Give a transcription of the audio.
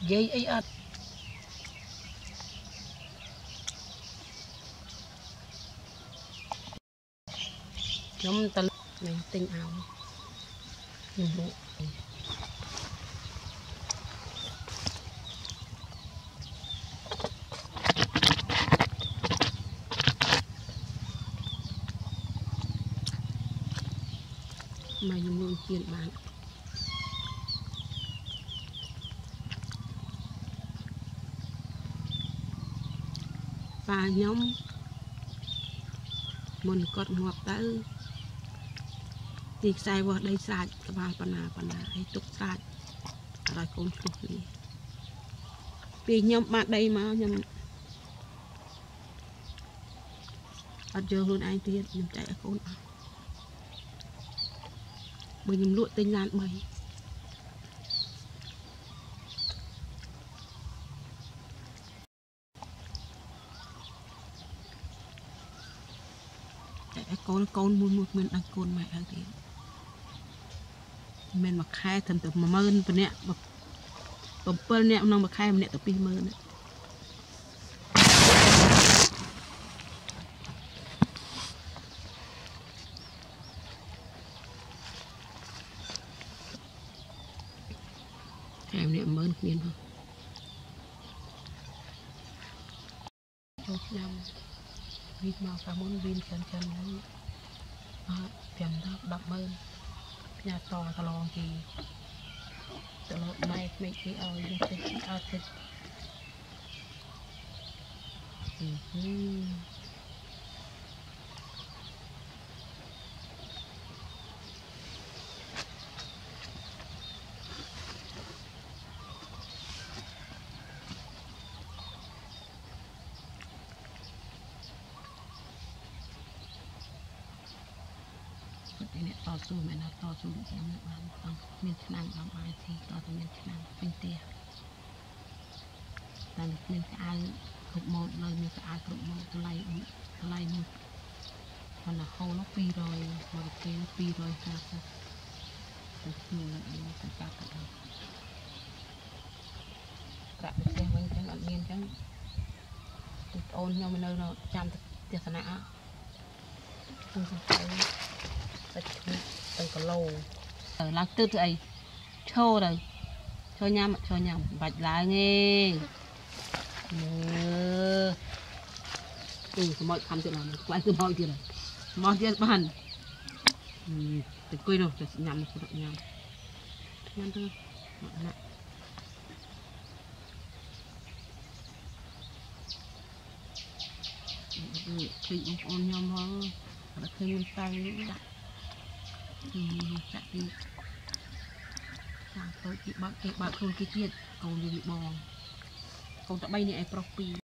dây ấy ớt nhóm ta này tinh áo nhìn bộ mày luôn tiền bán và nhóm mình còn ngọt tới thì sai vào đây sai các bạn pana hay tục sai rồi con chuột này vì nhóm bạn đây mà nhóm ở giờ luôn anh tiên nhóm chạy con bởi nhóm lụa tinh lan bầy con mua một mình ăn con mẹ ăn thì mình mặc khai thần tự mà mơn bên nè bấm pơn nè nó mặc khai mình nè tập pi mơn đấy khai nè mơn miên không chốt nhầm vịt màu cả món vịt chân đấy tiền đập mơn nhà to thà lon thì tự lột mai mấy cái dùng cái thịt này to su mẹ nó to su để em làm miên chăn làm ai thì to từ miên chăn miên tia但មានស្អាតគ្រប់ម៉ូតនៅមានស្អាតគ្រប់ម៉ូតថ្លៃមួយប៉ុន្តែហូរនោះ200មកគេ250ទៅខ្ញុំនឹងទៅចាប់ទៅប្រាក់ផ្ទះវិញចឹងអត់មានចឹងអូនខ្ញុំនៅចាំទស្សនៈខ្ញុំសង្កេតសាច់ទៅគីឡូឡើងទឹកទៅអីឈោទៅឈោញ៉ាំបាច់ឡើងទេสมัยทำจะlàm lại cứ mọi chuyện này mọi chuyện bàn từ quê đâu từ nhầm từ nhầm nhầm thôi khi ông nhom thôi là khi mình tay đặt chặt đi tôi chị bác luôn cái chuyện còn bị bò còn tại bay này ai propi